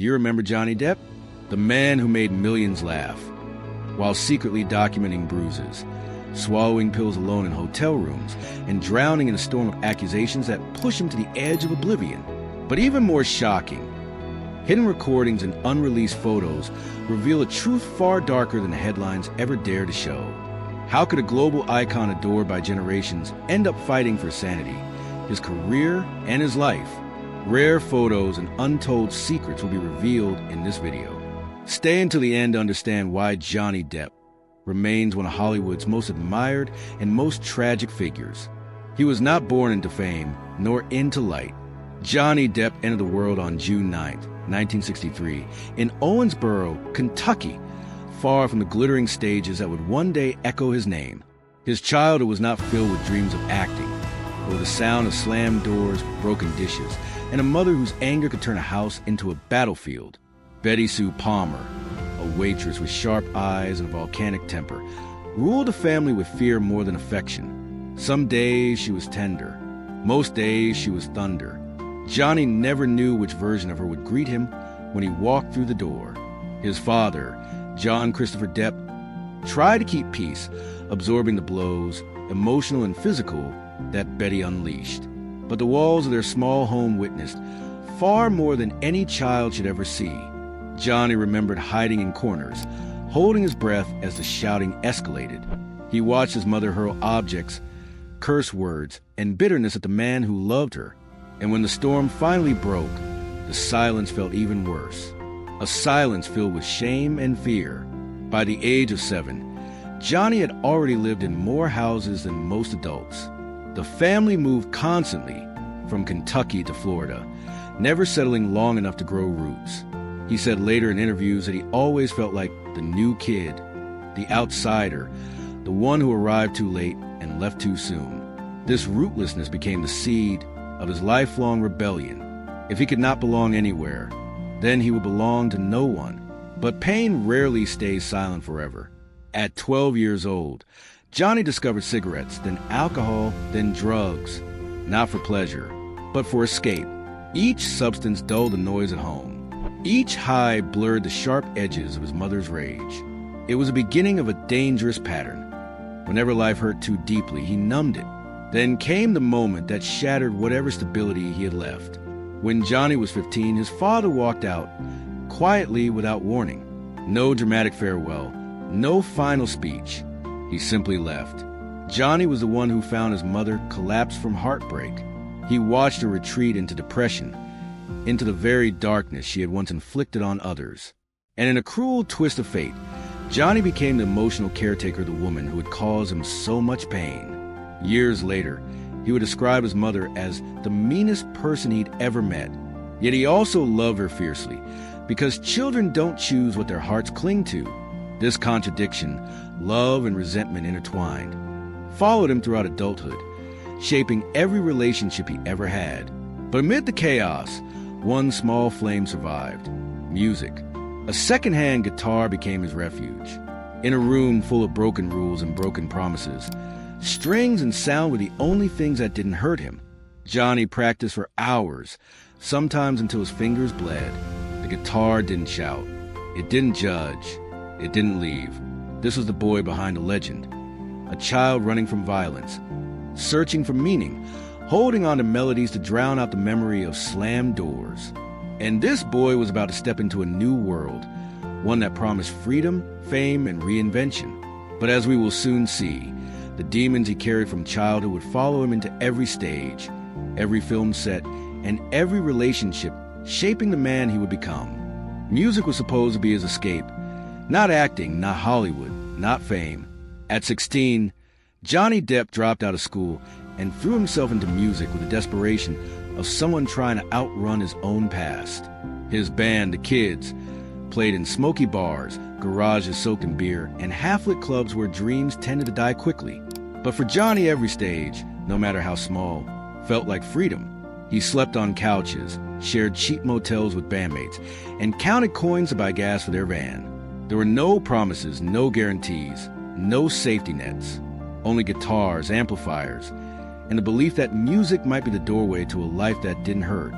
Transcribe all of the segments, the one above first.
Do you remember Johnny Depp? The man who made millions laugh, while secretly documenting bruises, swallowing pills alone in hotel rooms, and drowning in a storm of accusations that push him to the edge of oblivion. But even more shocking, hidden recordings and unreleased photos reveal a truth far darker than the headlines ever dare to show. How could a global icon adored by generations end up fighting for sanity, his career, and his life? Rare photos and untold secrets will be revealed in this video. Stay until the end to understand why Johnny Depp remains one of Hollywood's most admired and most tragic figures. He was not born into fame, nor into light. Johnny Depp entered the world on June 9, 1963, in Owensboro, Kentucky, far from the glittering stages that would one day echo his name. His childhood was not filled with dreams of acting, but with the sound of slammed doors, broken dishes, and a mother whose anger could turn a house into a battlefield. Betty Sue Palmer, a waitress with sharp eyes and a volcanic temper, ruled the family with fear more than affection. Some days she was tender. Most days she was thunder. Johnny never knew which version of her would greet him when he walked through the door. His father, John Christopher Depp, tried to keep peace, absorbing the blows, emotional and physical, that Betty unleashed. But the walls of their small home witnessed far more than any child should ever see. Johnny remembered hiding in corners, holding his breath as the shouting escalated. He watched his mother hurl objects, curse words, and bitterness at the man who loved her. And when the storm finally broke, the silence felt even worse. A silence filled with shame and fear. By the age of 7, Johnny had already lived in more houses than most adults. The family moved constantly from Kentucky to Florida, never settling long enough to grow roots. He said later in interviews that he always felt like the new kid, the outsider, the one who arrived too late and left too soon. This rootlessness became the seed of his lifelong rebellion. If he could not belong anywhere, then he would belong to no one. But pain rarely stays silent forever. At 12 years old, Johnny discovered cigarettes, then alcohol, then drugs. Not for pleasure, but for escape. Each substance dulled the noise at home. Each high blurred the sharp edges of his mother's rage. It was the beginning of a dangerous pattern. Whenever life hurt too deeply, he numbed it. Then came the moment that shattered whatever stability he had left. When Johnny was 15, his father walked out, quietly without warning. No dramatic farewell, no final speech. He simply left. Johnny was the one who found his mother collapse from heartbreak. He watched her retreat into depression, into the very darkness she had once inflicted on others. And in a cruel twist of fate, Johnny became the emotional caretaker of the woman who had caused him so much pain. Years later, he would describe his mother as the meanest person he'd ever met. Yet he also loved her fiercely, because children don't choose what their hearts cling to. This contradiction, love and resentment intertwined, followed him throughout adulthood, shaping every relationship he ever had. But amid the chaos, one small flame survived: music. A second-hand guitar became his refuge. In a room full of broken rules and broken promises, strings and sound were the only things that didn't hurt him. Johnny practiced for hours, sometimes until his fingers bled. The guitar didn't shout. It didn't judge. It didn't leave. This was the boy behind a legend. A child running from violence, searching for meaning, holding on to melodies to drown out the memory of slammed doors. And this boy was about to step into a new world, one that promised freedom, fame, and reinvention. But as we will soon see, the demons he carried from childhood would follow him into every stage, every film set, and every relationship, shaping the man he would become. Music was supposed to be his escape. Not acting, not Hollywood, not fame. At 16, Johnny Depp dropped out of school and threw himself into music with the desperation of someone trying to outrun his own past. His band, The Kids, played in smoky bars, garages soaked in beer, and half-lit clubs where dreams tended to die quickly. But for Johnny, every stage, no matter how small, felt like freedom. He slept on couches, shared cheap motels with bandmates, and counted coins to buy gas for their van. There were no promises, no guarantees, no safety nets, only guitars, amplifiers, and the belief that music might be the doorway to a life that didn't hurt.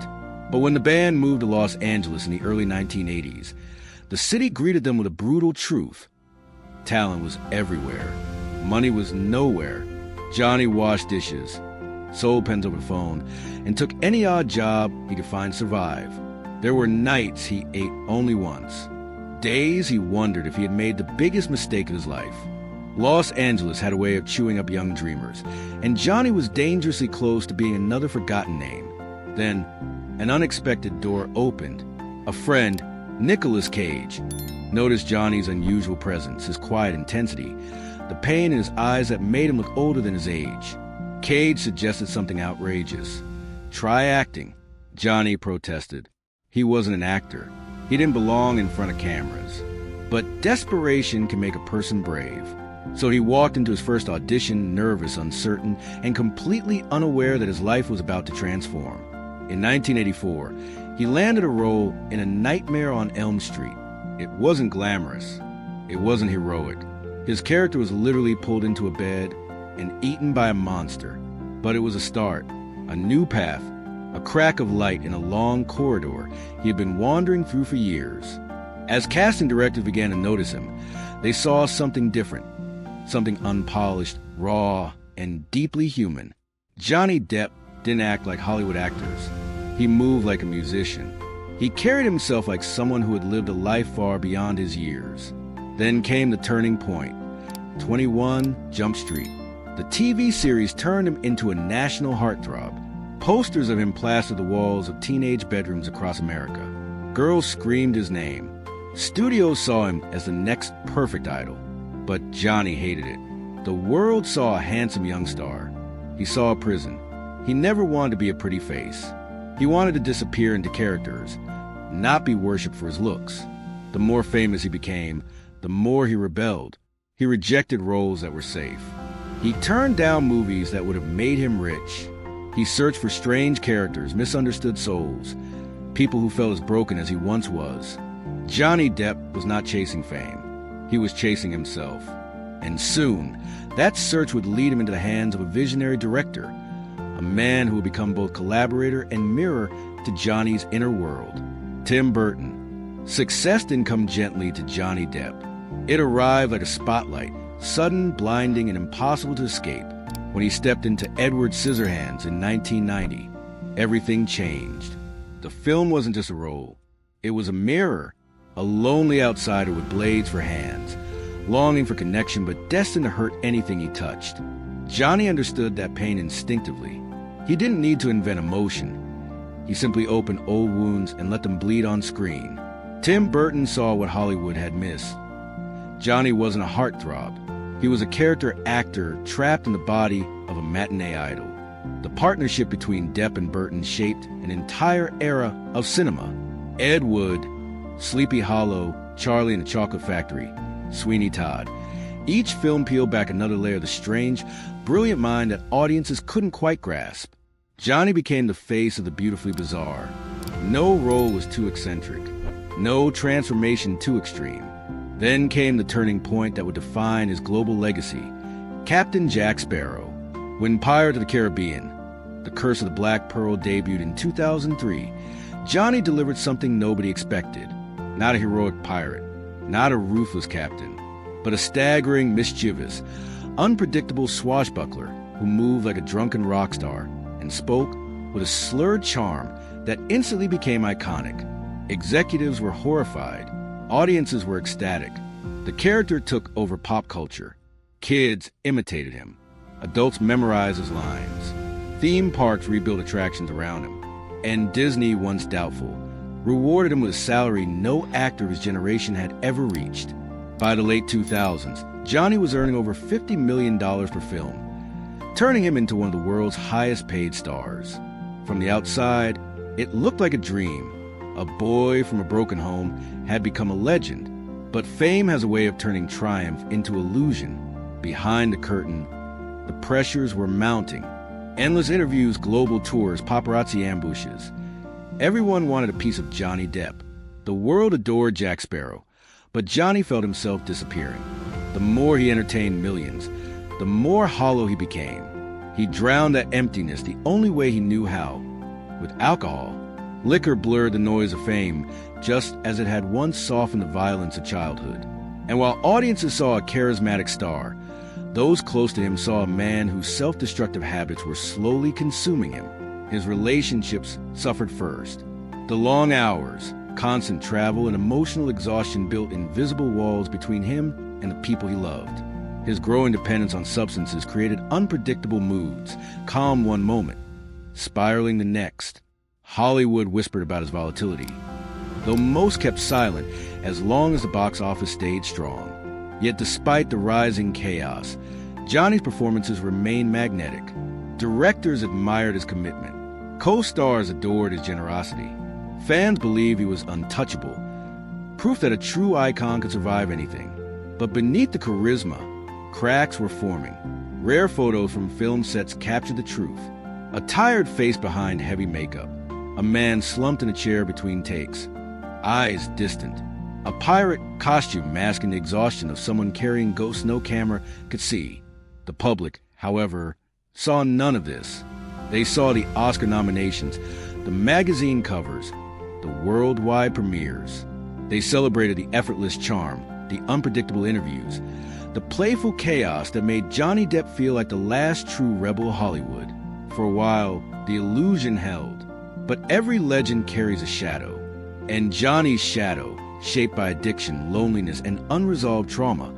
But when the band moved to Los Angeles in the early 1980s, the city greeted them with a brutal truth. Talent was everywhere. Money was nowhere. Johnny washed dishes, sold pens over the phone, and took any odd job he could find to survive. There were nights he ate only once. Days he wondered if he had made the biggest mistake of his life. Los Angeles had a way of chewing up young dreamers, and Johnny was dangerously close to being another forgotten name. Then, an unexpected door opened. A friend, Nicolas Cage, noticed Johnny's unusual presence, his quiet intensity, the pain in his eyes that made him look older than his age. Cage suggested something outrageous. Try acting. Johnny protested. He wasn't an actor. He didn't belong in front of cameras. But desperation can make a person brave. So he walked into his first audition, nervous, uncertain, and completely unaware that his life was about to transform. In 1984, he landed a role in A Nightmare on Elm Street. It wasn't glamorous. It wasn't heroic. His character was literally pulled into a bed and eaten by a monster. But it was a start, a new path, a crack of light in a long corridor he had been wandering through for years. As casting directors began to notice him, they saw something different, something unpolished, raw, and deeply human. Johnny Depp didn't act like Hollywood actors. He moved like a musician. He carried himself like someone who had lived a life far beyond his years. Then came the turning point. 21 Jump Street. The TV series turned him into a national heartthrob. Posters of him plastered the walls of teenage bedrooms across America. Girls screamed his name. Studios saw him as the next perfect idol. But Johnny hated it. The world saw a handsome young star. He saw a prison. He never wanted to be a pretty face. He wanted to disappear into characters, not be worshipped for his looks. The more famous he became, the more he rebelled. He rejected roles that were safe. He turned down movies that would have made him rich. He searched for strange characters, misunderstood souls, people who felt as broken as he once was. Johnny Depp was not chasing fame. He was chasing himself. And soon, that search would lead him into the hands of a visionary director, a man who would become both collaborator and mirror to Johnny's inner world. Tim Burton. Success didn't come gently to Johnny Depp. It arrived like a spotlight, sudden, blinding, and impossible to escape. When he stepped into Edward Scissorhands in 1990, everything changed. The film wasn't just a role. It was a mirror, a lonely outsider with blades for hands, longing for connection but destined to hurt anything he touched. Johnny understood that pain instinctively. He didn't need to invent emotion. He simply opened old wounds and let them bleed on screen. Tim Burton saw what Hollywood had missed. Johnny wasn't a heartthrob. He was a character actor trapped in the body of a matinee idol. The partnership between Depp and Burton shaped an entire era of cinema. Ed Wood, Sleepy Hollow, Charlie and the Chocolate Factory, Sweeney Todd. Each film peeled back another layer of the strange, brilliant mind that audiences couldn't quite grasp. Johnny became the face of the beautifully bizarre. No role was too eccentric. No transformation too extreme. Then came the turning point that would define his global legacy. Captain Jack Sparrow. When Pirates of the Caribbean, The Curse of the Black Pearl debuted in 2003, Johnny delivered something nobody expected. Not a heroic pirate, not a ruthless captain, but a staggering, mischievous, unpredictable swashbuckler who moved like a drunken rock star and spoke with a slurred charm that instantly became iconic. Executives were horrified. Audiences were ecstatic. The character took over pop culture. Kids imitated him. Adults memorized his lines. Theme parks rebuilt attractions around him. And Disney, once doubtful, rewarded him with a salary no actor of his generation had ever reached. By the late 2000s, Johnny was earning over $50 million per film, turning him into one of the world's highest-paid stars. From the outside, it looked like a dream. A boy from a broken home had become a legend. But fame has a way of turning triumph into illusion. Behind the curtain, the pressures were mounting. Endless interviews, global tours, paparazzi ambushes. Everyone wanted a piece of Johnny Depp. The world adored Jack Sparrow, but Johnny felt himself disappearing. The more he entertained millions, the more hollow he became. He drowned that emptiness the only way he knew how, with alcohol. Liquor blurred the noise of fame, just as it had once softened the violence of childhood. And while audiences saw a charismatic star, those close to him saw a man whose self-destructive habits were slowly consuming him. His relationships suffered first. The long hours, constant travel, and emotional exhaustion built invisible walls between him and the people he loved. His growing dependence on substances created unpredictable moods, calm one moment, spiraling the next. Hollywood whispered about his volatility, though most kept silent as long as the box office stayed strong. Yet despite the rising chaos, Johnny's performances remained magnetic. Directors admired his commitment. Co-stars adored his generosity. Fans believed he was untouchable, proof that a true icon could survive anything. But beneath the charisma, cracks were forming. Rare photos from film sets captured the truth. A tired face behind heavy makeup. A man slumped in a chair between takes, eyes distant. A pirate costume masking the exhaustion of someone carrying ghosts no camera could see. The public, however, saw none of this. They saw the Oscar nominations, the magazine covers, the worldwide premieres. They celebrated the effortless charm, the unpredictable interviews, the playful chaos that made Johnny Depp feel like the last true rebel of Hollywood. For a while, the illusion held. But every legend carries a shadow. And Johnny's shadow, shaped by addiction, loneliness, and unresolved trauma,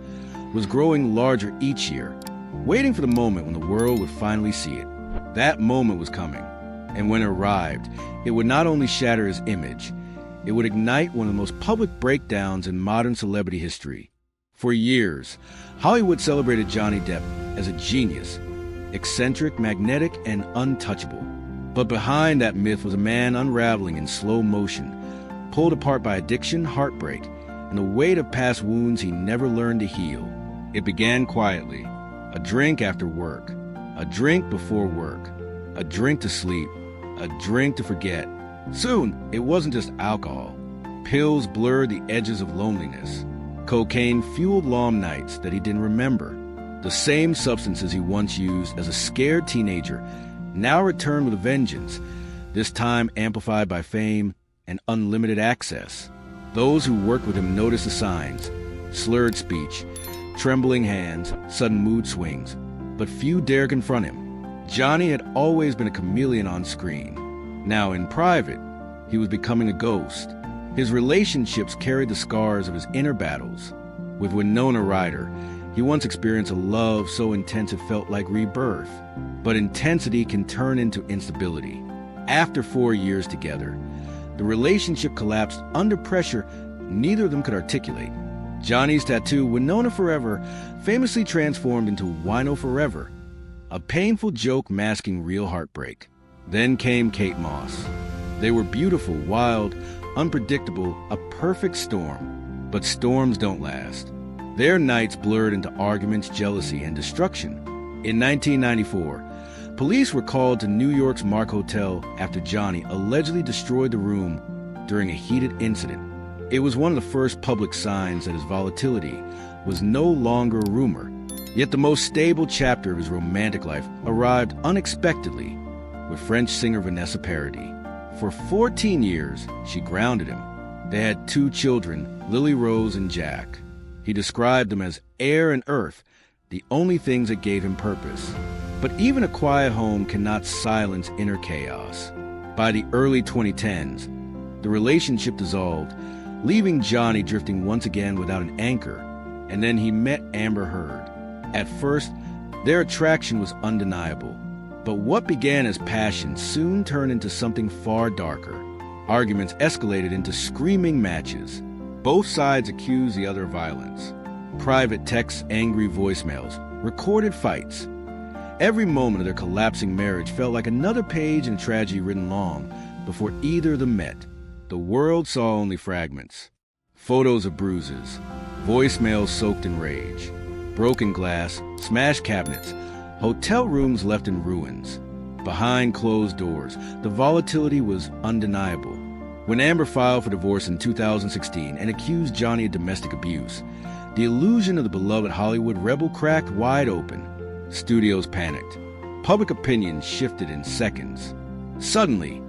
was growing larger each year, waiting for the moment when the world would finally see it. That moment was coming. And when it arrived, it would not only shatter his image, it would ignite one of the most public breakdowns in modern celebrity history. For years, Hollywood celebrated Johnny Depp as a genius, eccentric, magnetic, and untouchable. But behind that myth was a man unraveling in slow motion, pulled apart by addiction, heartbreak, and the weight of past wounds he never learned to heal. It began quietly. A drink after work, a drink before work, a drink to sleep, a drink to forget. Soon, it wasn't just alcohol. Pills blurred the edges of loneliness. Cocaine fueled long nights that he didn't remember. The same substances he once used as a scared teenager now returned with a vengeance, this time amplified by fame and unlimited access. Those who worked with him noticed the signs: slurred speech, trembling hands, sudden mood swings, but few dared confront him. Johnny had always been a chameleon on screen. Now in private, he was becoming a ghost. His relationships carried the scars of his inner battles. With Winona Ryder, he once experienced a love so intense it felt like rebirth. But intensity can turn into instability. After 4 years together, the relationship collapsed under pressure neither of them could articulate. Johnny's tattoo, Winona Forever, famously transformed into Wino Forever, a painful joke masking real heartbreak. Then came Kate Moss. They were beautiful, wild, unpredictable, a perfect storm. But storms don't last. Their nights blurred into arguments, jealousy, and destruction. In 1994, police were called to New York's Mark Hotel after Johnny allegedly destroyed the room during a heated incident. It was one of the first public signs that his volatility was no longer a rumor. Yet the most stable chapter of his romantic life arrived unexpectedly with French singer Vanessa Paradis. For 14 years, she grounded him. They had 2 children, Lily Rose and Jack. He described them as air and earth, the only things that gave him purpose. But even a quiet home cannot silence inner chaos. By the early 2010s, the relationship dissolved, leaving Johnny drifting once again without an anchor. And then he met Amber Heard. At first, their attraction was undeniable. But what began as passion soon turned into something far darker. Arguments escalated into screaming matches. Both sides accused the other of violence. Private texts, angry voicemails, recorded fights. Every moment of their collapsing marriage felt like another page in a tragedy written long before either of them met. The world saw only fragments. Photos of bruises, voicemails soaked in rage, broken glass, smashed cabinets, hotel rooms left in ruins. Behind closed doors, the volatility was undeniable. When Amber filed for divorce in 2016 and accused Johnny of domestic abuse, the illusion of the beloved Hollywood rebel cracked wide open. Studios panicked. Public opinion shifted in seconds. Suddenly,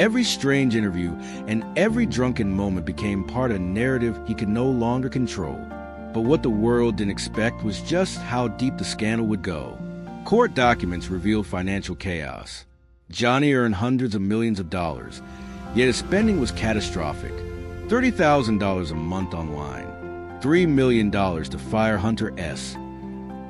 Every strange interview and every drunken moment became part of a narrative he could no longer control. But what the world didn't expect was just how deep the scandal would go. Court documents revealed financial chaos. Johnny earned hundreds of millions of dollars, yet his spending was catastrophic. $30,000 a month on wine, $3 million to fire Hunter S.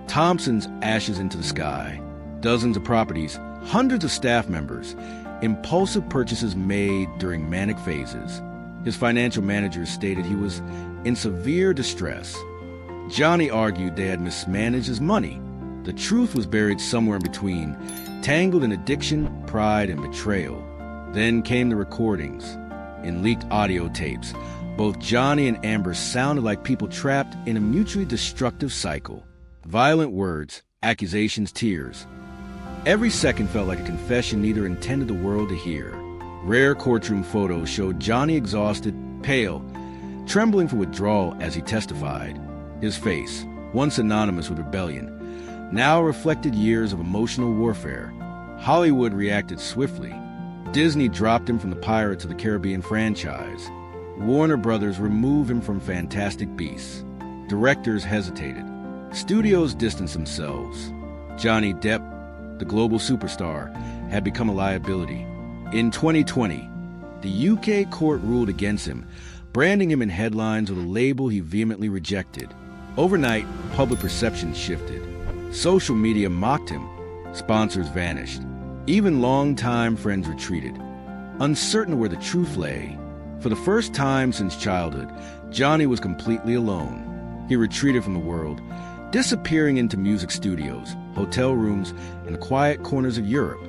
Thompson's ashes into the sky, dozens of properties, hundreds of staff members, impulsive purchases made during manic phases. His financial managers stated he was in severe distress. Johnny argued they had mismanaged his money. The truth was buried somewhere in between, tangled in addiction, pride, and betrayal. Then came the recordings. In leaked audio tapes, both Johnny and Amber sounded like people trapped in a mutually destructive cycle. Violent words, accusations, tears. Every second felt like a confession neither intended the world to hear. Rare courtroom photos showed Johnny exhausted, pale, trembling for withdrawal as he testified. His face, once synonymous with rebellion, now reflected years of emotional warfare. Hollywood reacted swiftly. Disney dropped him from the Pirates of the Caribbean franchise. Warner Brothers removed him from Fantastic Beasts. Directors hesitated. Studios distanced themselves. Johnny Depp, the global superstar, had become a liability. In 2020, the UK court ruled against him, branding him in headlines with a label he vehemently rejected. Overnight, public perception shifted. Social media mocked him. Sponsors vanished. Even longtime friends retreated, uncertain where the truth lay. For the first time since childhood, Johnny was completely alone. He retreated from the world, disappearing into music studios, hotel rooms, and quiet corners of Europe.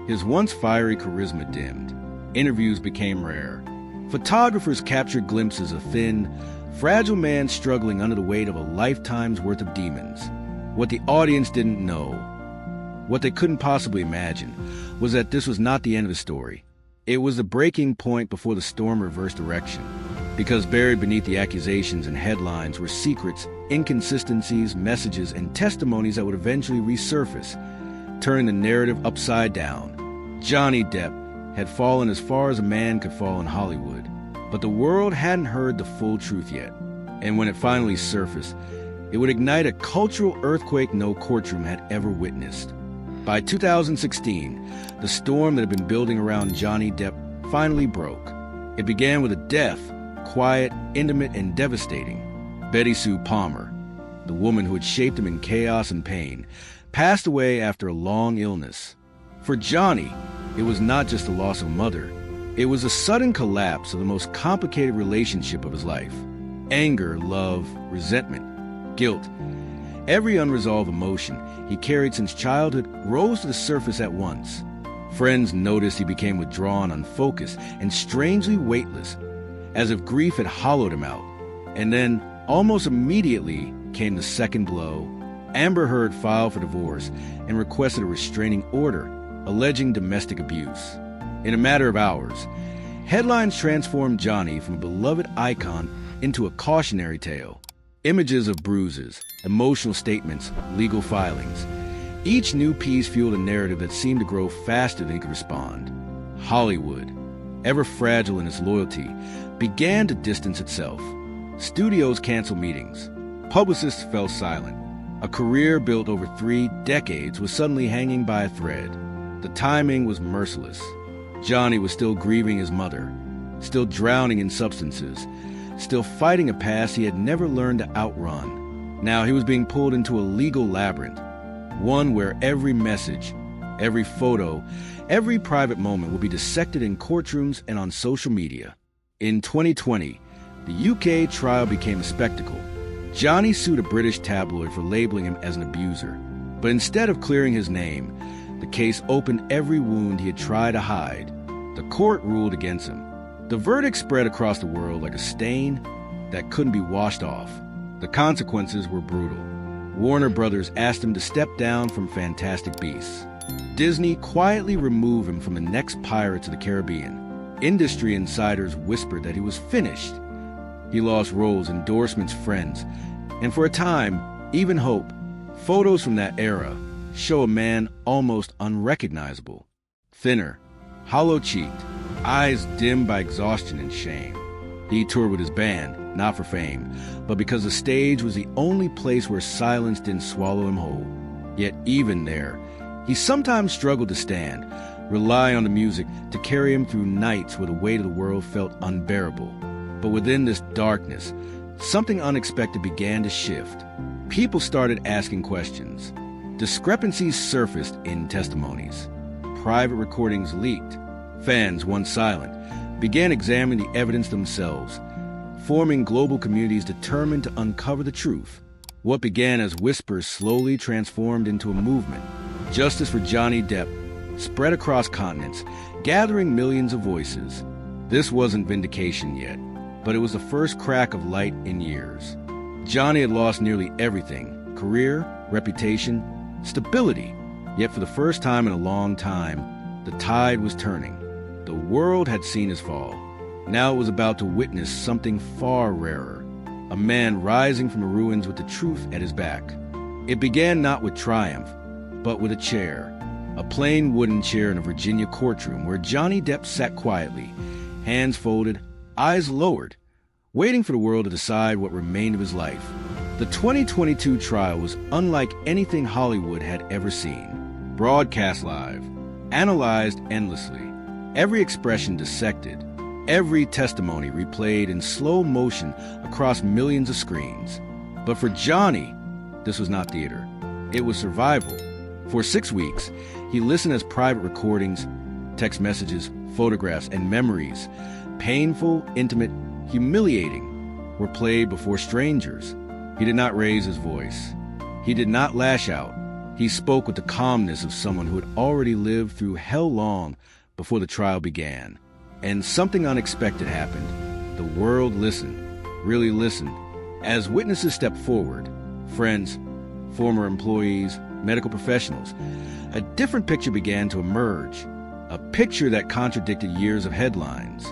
His once fiery charisma dimmed. Interviews became rare. Photographers captured glimpses of thin, fragile man struggling under the weight of a lifetime's worth of demons. What the audience didn't know, what they couldn't possibly imagine, was that this was not the end of the story. It was the breaking point before the storm reversed direction. Because buried beneath the accusations and headlines were secrets, inconsistencies, messages, and testimonies that would eventually resurface, turning the narrative upside down. Johnny Depp had fallen as far as a man could fall in Hollywood, but the world hadn't heard the full truth yet. And when it finally surfaced, it would ignite a cultural earthquake no courtroom had ever witnessed. By 2016, the storm that had been building around Johnny Depp finally broke. It began with a death, quiet, intimate, and devastating. Betty Sue Palmer, the woman who had shaped him in chaos and pain, passed away after a long illness. For Johnny, it was not just the loss of a mother. It was a sudden collapse of the most complicated relationship of his life. Anger, love, resentment, guilt. Every unresolved emotion he carried since childhood rose to the surface at once. Friends noticed he became withdrawn, unfocused, and strangely weightless, as if grief had hollowed him out. And then, almost immediately, came the second blow. Amber Heard filed for divorce and requested a restraining order, alleging domestic abuse. In a matter of hours, headlines transformed Johnny from a beloved icon into a cautionary tale. Images of bruises, emotional statements, legal filings. Each new piece fueled a narrative that seemed to grow faster than he could respond. Hollywood, ever fragile in its loyalty, began to distance itself. Studios canceled meetings. Publicists fell silent. A career built over 3 decades was suddenly hanging by a thread. The timing was merciless. Johnny was still grieving his mother, still drowning in substances, still fighting a past he had never learned to outrun. Now he was being pulled into a legal labyrinth, one where every message, every photo, every private moment will be dissected in courtrooms and on social media. In 2020, the UK trial became a spectacle. Johnny sued a British tabloid for labeling him as an abuser. But instead of clearing his name, the case opened every wound he had tried to hide. The court ruled against him. The verdict spread across the world like a stain that couldn't be washed off. The consequences were brutal. Warner Brothers asked him to step down from Fantastic Beasts. Disney quietly removed him from the next Pirates of the Caribbean. Industry insiders whispered that he was finished. He lost roles, endorsements, friends, and for a time, even hope. Photos from that era show a man almost unrecognizable. Thinner, hollow-cheeked, eyes dimmed by exhaustion and shame. He toured with his band, not for fame, but because the stage was the only place where silence didn't swallow him whole. Yet even there, he sometimes struggled to stand, rely on the music to carry him through nights where the weight of the world felt unbearable. But within this darkness, something unexpected began to shift. People started asking questions. Discrepancies surfaced in testimonies. Private recordings leaked. Fans, once silent, began examining the evidence themselves, forming global communities determined to uncover the truth. What began as whispers slowly transformed into a movement. Justice for Johnny Depp spread across continents, gathering millions of voices. This wasn't vindication yet, but it was the first crack of light in years. Johnny had lost nearly everything: career, reputation, stability. Yet for the first time in a long time, the tide was turning. The world had seen his fall. Now it was about to witness something far rarer. A man rising from the ruins with the truth at his back. It began not with triumph, but with a chair. A plain wooden chair in a Virginia courtroom where Johnny Depp sat quietly, hands folded, eyes lowered, waiting for the world to decide what remained of his life. The 2022 trial was unlike anything Hollywood had ever seen. Broadcast live, analyzed endlessly, every expression dissected, every testimony replayed in slow motion across millions of screens. But for Johnny, this was not theater. It was survival. For 6 weeks, he listened as private recordings, text messages, photographs, and memories, painful, intimate, humiliating, were played before strangers. He did not raise his voice. He did not lash out. He spoke with the calmness of someone who had already lived through hell long before the trial began. And something unexpected happened. The world listened, really listened. As witnesses stepped forward, friends, former employees, medical professionals, a different picture began to emerge. A picture that contradicted years of headlines.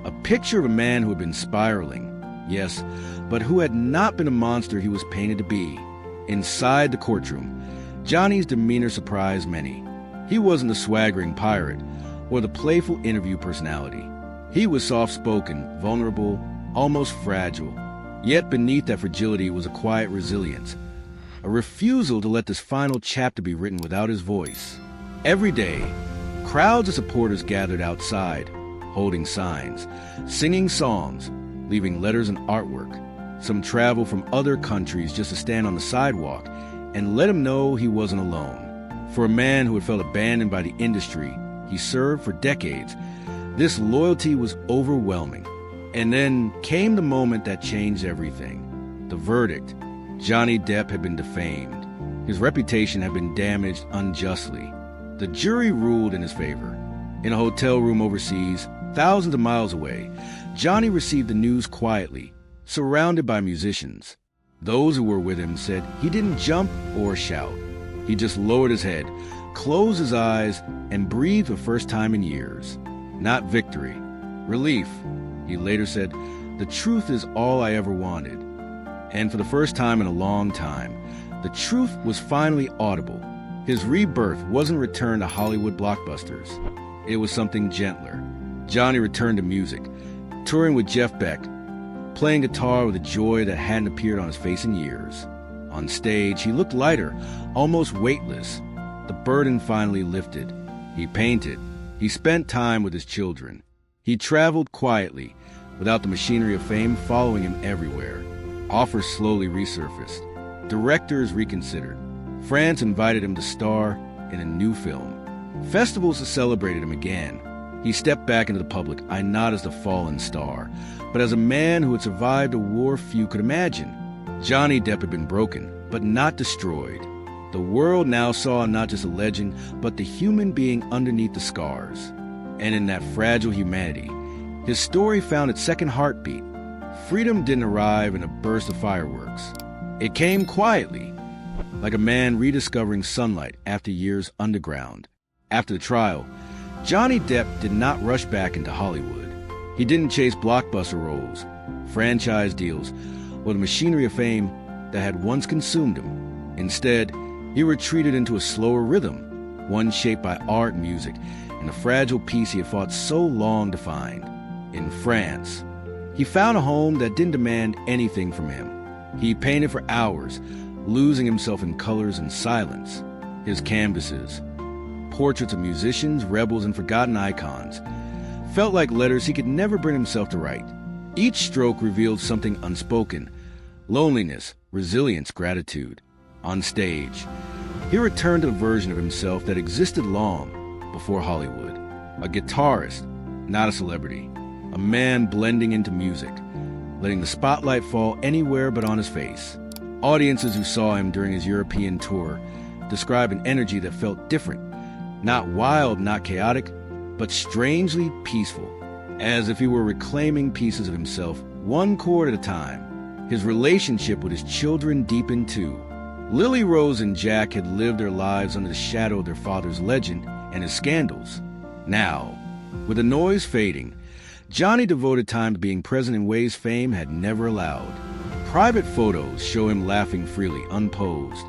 A picture of a man who had been spiraling, yes, but who had not been a monster he was painted to be. Inside the courtroom, Johnny's demeanor surprised many. He wasn't the swaggering pirate or the playful interview personality. He was soft-spoken, vulnerable, almost fragile. Yet beneath that fragility was a quiet resilience, a refusal to let this final chapter be written without his voice. Every day, crowds of supporters gathered outside, holding signs, singing songs, leaving letters and artwork. Some traveled from other countries just to stand on the sidewalk and let him know he wasn't alone. For a man who had felt abandoned by the industry he served for decades, this loyalty was overwhelming. And then came the moment that changed everything. The verdict. Johnny Depp had been defamed. His reputation had been damaged unjustly. The jury ruled in his favor. In a hotel room overseas, thousands of miles away, Johnny received the news quietly, surrounded by musicians. Those who were with him said he didn't jump or shout. He just lowered his head, closed his eyes, and breathed for the first time in years. Not victory, relief. He later said, "The truth is all I ever wanted." And for the first time in a long time, the truth was finally audible. His rebirth wasn't a return to Hollywood blockbusters. It was something gentler. Johnny returned to music, touring with Jeff Beck, playing guitar with a joy that hadn't appeared on his face in years. On stage, he looked lighter, almost weightless. The burden finally lifted. He painted. He spent time with his children. He traveled quietly, without the machinery of fame following him everywhere. Offers slowly resurfaced. Directors reconsidered. France invited him to star in a new film. Festivals celebrated him again. He stepped back into the public eye not as the fallen star, but as a man who had survived a war few could imagine. Johnny Depp had been broken, but not destroyed. The world now saw not just a legend, but the human being underneath the scars. And in that fragile humanity, his story found its second heartbeat. Freedom didn't arrive in a burst of fireworks. It came quietly, like a man rediscovering sunlight after years underground. After the trial, Johnny Depp did not rush back into Hollywood. He didn't chase blockbuster roles, franchise deals, or the machinery of fame that had once consumed him. Instead, he retreated into a slower rhythm, one shaped by art and music, and the fragile peace he had fought so long to find. In France, he found a home that didn't demand anything from him. He painted for hours, losing himself in colors and silence. His canvases, portraits of musicians, rebels, and forgotten icons, felt like letters he could never bring himself to write. Each stroke revealed something unspoken: loneliness, resilience, gratitude. On stage, he returned to the version of himself that existed long before Hollywood. A guitarist, not a celebrity. A man blending into music, letting the spotlight fall anywhere but on his face. Audiences who saw him during his European tour describe an energy that felt different. Not wild, not chaotic, but strangely peaceful, as if he were reclaiming pieces of himself, one chord at a time. His relationship with his children deepened too. Lily Rose and Jack had lived their lives under the shadow of their father's legend and his scandals. Now, with the noise fading, Johnny devoted time to being present in ways fame had never allowed. Private photos show him laughing freely, unposed,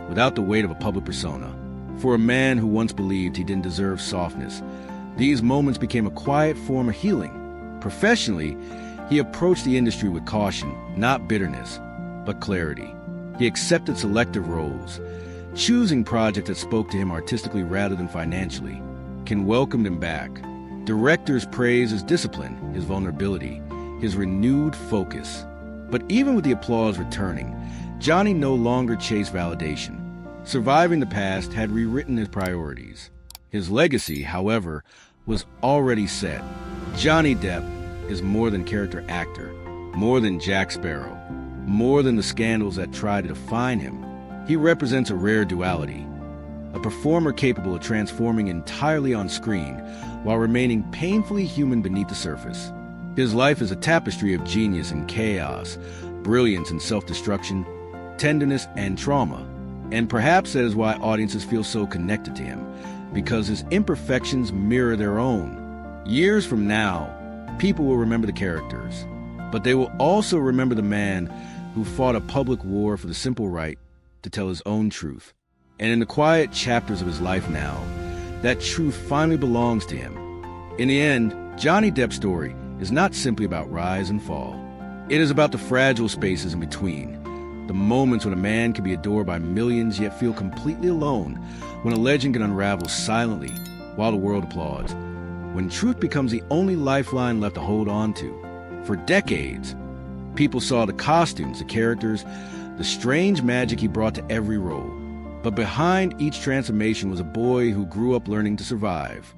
without the weight of a public persona. For a man who once believed he didn't deserve softness, these moments became a quiet form of healing. Professionally, he approached the industry with caution, not bitterness, but clarity. He accepted selective roles, choosing projects that spoke to him artistically rather than financially. Ken welcomed him back. Directors praised his discipline, his vulnerability, his renewed focus. But even with the applause returning, Johnny no longer chased validation. Surviving the past had rewritten his priorities. His legacy, however, was already set. Johnny Depp is more than character actor, more than Jack Sparrow, more than the scandals that try to define him. He represents a rare duality, a performer capable of transforming entirely on screen while remaining painfully human beneath the surface. His life is a tapestry of genius and chaos, brilliance and self-destruction, tenderness and trauma. And perhaps that is why audiences feel so connected to him, because his imperfections mirror their own. Years from now, people will remember the characters, but they will also remember the man who fought a public war for the simple right to tell his own truth. And in the quiet chapters of his life now, that truth finally belongs to him. In the end, Johnny Depp's story is not simply about rise and fall. It is about the fragile spaces in between, the moments when a man can be adored by millions yet feel completely alone, when a legend can unravel silently while the world applauds, when truth becomes the only lifeline left to hold on to. For decades, people saw the costumes, the characters, the strange magic he brought to every role. But behind each transformation was a boy who grew up learning to survive.